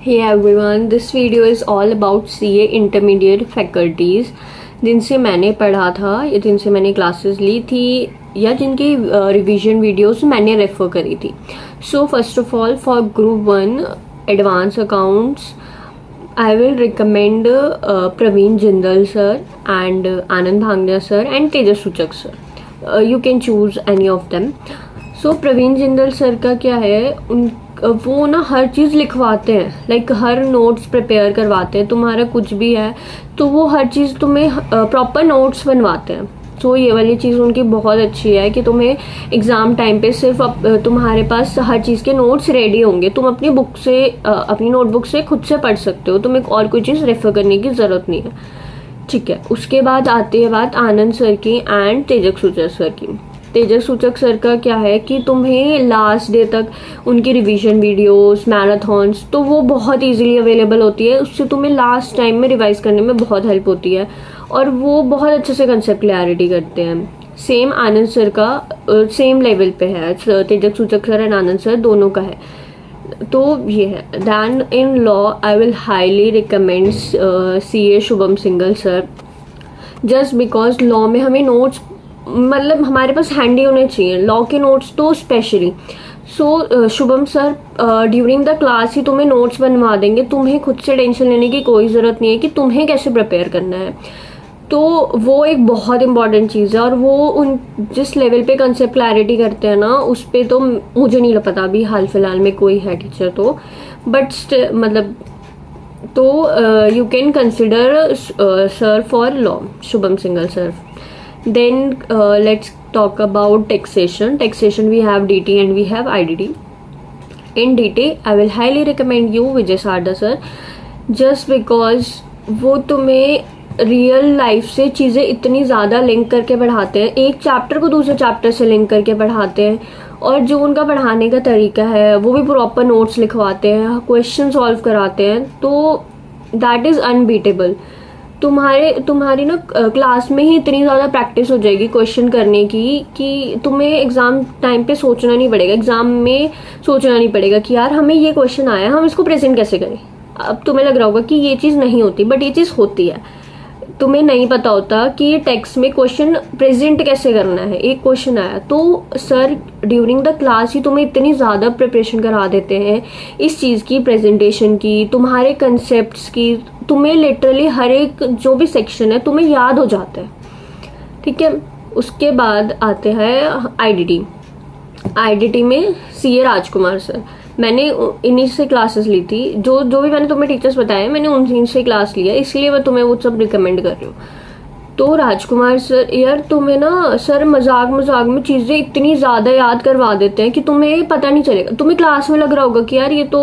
Hey everyone, this video is all about CA intermediate faculties जिनसे मैंने पढ़ा था या जिनसे मैंने क्लासेस ली थी या जिनकी रिवीजन वीडियोस मैंने रेफर करी थी. So first of all for group 1 advance accounts I will recommend Praveen Jindal sir and Anand Bhangya sir and Tejas Suchak sir. You can choose any of them. So Praveen Jindal sir का क्या है, वो ना हर चीज़ लिखवाते हैं, like हर notes prepare करवाते हैं. तुम्हारा कुछ भी है तो वो हर चीज़ तुम्हें प्रॉपर नोट्स बनवाते हैं. तो ये वाली चीज़ उनकी बहुत अच्छी है कि तुम्हें एग्ज़ाम टाइम पे सिर्फ तुम्हारे पास हर चीज़ के नोट्स रेडी होंगे. तुम अपनी बुक से अपनी नोटबुक से खुद से पढ़ सकते हो. तुम्हें और कोई चीज़ रेफर करने की ज़रूरत नहीं है. ठीक है. उसके बाद आती है बात आनंद सर की एंड तेजक सूचक सर की. तेजक सूचक सर का क्या है कि तुम्हें लास्ट डे तक उनकी रिवीजन वीडियोस, मैराथॉन्स तो वो बहुत इजीली अवेलेबल होती है. उससे तुम्हें लास्ट टाइम में रिवाइज करने में बहुत हेल्प होती है और वो बहुत अच्छे से कंसेप्ट क्लैरिटी करते हैं. सेम आनंद सर का सेम लेवल पे है. तेजक सूचक सर एंड आनंद सर दोनों का है. तो ये है. Then in law I will highly recommend CA Shubham Singhal sir, just because law में हमें नोट्स मतलब हमारे पास हैंडी होने चाहिए, लॉ के नोट्स तो specially. So Shubham sir during the class ही तुम्हें नोट्स बनवा देंगे. तुम्हें खुद से टेंशन लेने की कोई ज़रूरत नहीं है कि तुम्हें कैसे प्रिपेयर करना है. तो वो एक बहुत इंपॉर्टेंट चीज़ है और वो उन जिस लेवल पे कंसेप्ट क्लैरिटी करते हैं ना, उस पर तो मुझे नहीं पता अभी हाल फिलहाल में कोई है टीचर तो, बट मतलब तो you can consider sir for law, Shubham single sir. Then let's talk about taxation. Taxation we have DT and we have IDT. In DT I will highly recommend you Vijay Sarda sir, just because वो तुम्हें real life से चीज़ें इतनी ज़्यादा link करके पढ़ाते हैं. एक चैप्टर को दूसरे चैप्टर से लिंक करके पढ़ाते हैं और जो उनका पढ़ाने का तरीका है वो भी प्रॉपर नोट्स लिखवाते हैं, क्वेश्चन सॉल्व कराते हैं. तो दैट इज़ अनबीटेबल. तुम्हारी ना क्लास में ही इतनी ज़्यादा प्रैक्टिस हो जाएगी क्वेश्चन करने की कि तुम्हें एग्ज़ाम टाइम पे सोचना नहीं पड़ेगा, एग्ज़ाम में सोचना नहीं पड़ेगा कि यार हमें ये क्वेश्चन आया, हम इसको प्रेजेंट कैसे करें. अब तुम्हें लग रहा होगा कि ये चीज़ नहीं होती, बट ये चीज़ होती है. तुम्हें नहीं पता होता कि टेक्स्ट में क्वेश्चन प्रेजेंट कैसे करना है. एक क्वेश्चन आया तो सर ड्यूरिंग द क्लास ही तुम्हें इतनी ज़्यादा प्रिपरेशन करा देते हैं इस चीज़ की, प्रेजेंटेशन की, तुम्हारे कंसेप्ट्स की. तुम्हें लिटरली हर एक जो भी सेक्शन है तुम्हें याद हो जाता है. ठीक है. उसके बाद आते हैं IDT में CA राजकुमार सर. मैंने इन्हीं से क्लासेस ली थी. जो भी मैंने तुम्हें टीचर्स बताए मैंने उन्हीं से क्लास लिया, इसलिए मैं तुम्हें वो सब रिकमेंड कर रही हूँ. तो राजकुमार सर यार तुम्हें ना सर मजाक में चीज़ें इतनी ज़्यादा याद करवा देते हैं कि तुम्हें पता नहीं चलेगा. तुम्हें क्लास में लग रहा होगा कि यार ये तो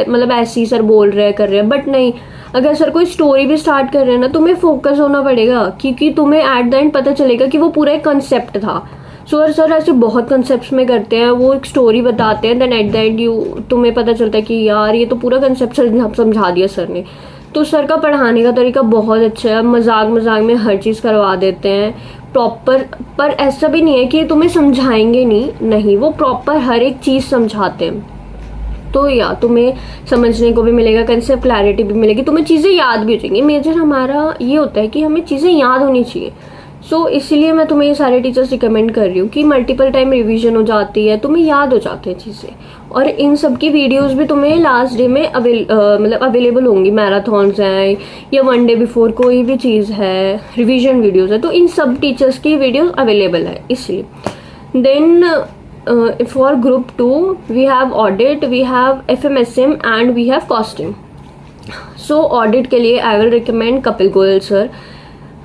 मतलब ऐसे ही सर बोल रहे हैं कर रहे हैं, बट नहीं. अगर सर कोई स्टोरी भी स्टार्ट कर रहे हैं ना तुम्हें फोकस होना पड़ेगा क्योंकि तुम्हें एट द एंड पता चलेगा कि वो पूरा एक कंसेप्ट था. सर ऐसे बहुत कंसेप्ट्स में करते हैं. वो एक स्टोरी बताते हैं, देन एट द एंड तुम्हें पता चलता है कि यार ये तो पूरा कंसेप्ट समझा दिया सर ने. तो सर का पढ़ाने का तरीका बहुत अच्छा है. मजाक में हर चीज़ करवा देते हैं प्रॉपर. पर ऐसा भी नहीं है कि तुम्हें समझाएंगे नहीं, वो प्रॉपर हर एक चीज़ समझाते हैं. तो या तुम्हें समझने को भी मिलेगा, कंसेप्ट क्लैरिटी भी मिलेगी, तुम्हें चीज़ें याद भी हो जाएंगी. मेजर हमारा ये होता है कि हमें चीज़ें याद होनी चाहिए. सो इसीलिए मैं तुम्हें ये सारे टीचर्स रिकमेंड कर रही हूँ कि मल्टीपल टाइम रिवीजन हो जाती है, तुम्हें याद हो जाते हैं चीज़ें. और इन सब की वीडियोस भी तुम्हें लास्ट डे में मतलब अवेलेबल होंगी. मैराथॉन्स हैं या 1 डे बिफोर कोई भी चीज़ है, रिवीजन वीडियोस है, तो इन सब टीचर्स की वीडियोस अवेलेबल है इसलिए. Then for group 2 we have audit, we have FMSM and we have costing. So audit के लिए I will recommend Kapil Goyal sir,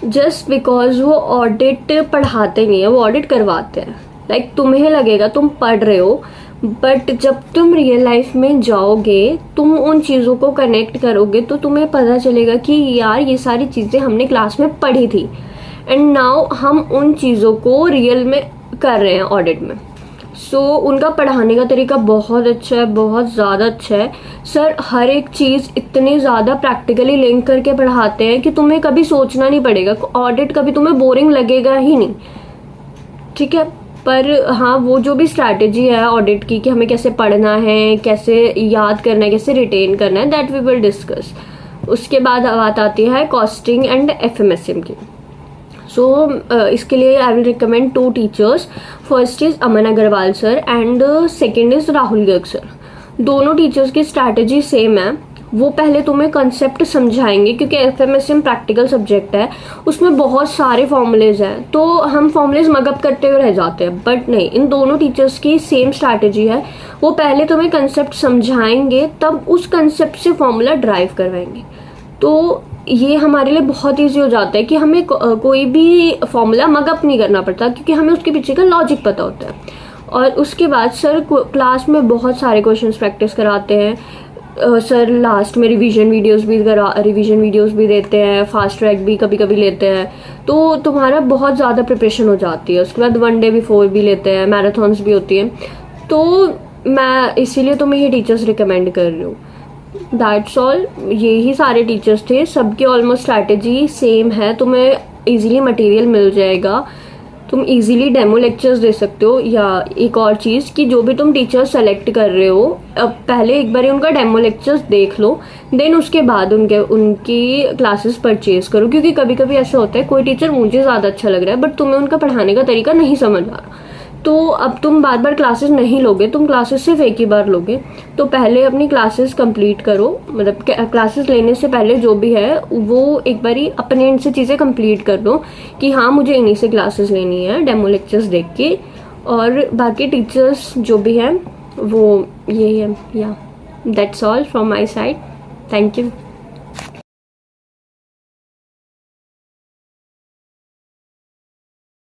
just because वो ऑडिट पढ़ाते नहीं है, वो ऑडिट करवाते हैं. लाइक तुम्हें लगेगा तुम पढ़ रहे हो, बट जब तुम रियल लाइफ में जाओगे तुम उन चीज़ों को कनेक्ट करोगे तो तुम्हें पता चलेगा कि यार ये सारी चीज़ें हमने क्लास में पढ़ी थी एंड नाउ हम उन चीज़ों को रियल में कर रहे हैं ऑडिट में. सो उनका पढ़ाने का तरीका बहुत अच्छा है, बहुत ज़्यादा अच्छा है. सर हर एक चीज़ इतनी ज़्यादा प्रैक्टिकली लिंक करके पढ़ाते हैं कि तुम्हें कभी सोचना नहीं पड़ेगा. ऑडिट कभी तुम्हें बोरिंग लगेगा ही नहीं. ठीक है. पर हाँ, वो जो भी स्ट्रैटेजी है ऑडिट की कि हमें कैसे पढ़ना है, कैसे याद करना है, कैसे रिटेन करना है, दैट वी विल डिस्कस। उसके बाद बात आती है कॉस्टिंग एंड FMSM की। सो इसके लिए I will recommend 2 teachers. First is Aman Agarwal sir and second is Rahul Garg sir. दोनों टीचर्स की स्ट्रैटेजी सेम है। वो पहले तुम्हें कंसेप्ट समझाएंगे, क्योंकि FMSM प्रैक्टिकल सब्जेक्ट है, उसमें बहुत सारे फॉर्मूलेज हैं, तो हम फॉर्मूलेज मगअप करते हुए रह जाते हैं। बट नहीं, इन दोनों टीचर्स की सेम स्ट्रैटेजी है। वो पहले तुम्हें कंसेप्ट समझाएंगे, तब उस कंसेप्ट से फॉर्मूला ड्राइव करवाएंगे। तो ये हमारे लिए बहुत ईजी हो जाता है कि हमें कोई भी फॉर्मूला मगअप नहीं करना पड़ता, क्योंकि हमें उसके पीछे का लॉजिक पता होता है। और उसके बाद सर क्लास में बहुत सारे क्वेश्चंस प्रैक्टिस कराते हैं। सर लास्ट में रिवीजन वीडियोस भी देते हैं, फास्ट ट्रैक भी कभी कभी लेते हैं, तो तुम्हारा बहुत ज़्यादा प्रिपरेशन हो जाती है। उसके बाद 1 डे बिफोर भी लेते हैं, मैराथन्स भी होती हैं। तो मैं इसीलिए तुम्हें ये टीचर्स रिकमेंड कर रही हूँ। That's all. यही सारे टीचर्स थे, सबकी ऑलमोस्ट स्ट्रैटेजी सेम है। तुम्हें ईजिली मटेरियल मिल जाएगा, तुम इजीली डेमो लेक्चर्स दे सकते हो। या एक और चीज़ कि जो भी तुम टीचर सेलेक्ट कर रहे हो, अब पहले एक बार उनका डेमो लेक्चर्स देख लो, देन उसके बाद उनकी क्लासेस परचेज करो। क्योंकि कभी कभी ऐसा होता है कोई टीचर मुझे ज़्यादा अच्छा लग रहा है बट तुम्हें उनका पढ़ाने का तरीका नहीं समझ आ रहा, तो अब तुम बार बार क्लासेस नहीं लोगे, तुम क्लासेस सिर्फ एक ही बार लोगे। तो पहले अपनी क्लासेस कंप्लीट करो, मतलब क्लासेस लेने से पहले जो भी है वो एक बारी अपने एंड से चीज़ें कंप्लीट कर दो कि हाँ मुझे इन्हीं से क्लासेस लेनी है, डेमो लेक्चर्स देख के। और बाकी टीचर्स जो भी हैं वो यही है। या that's all from my side. Thank you.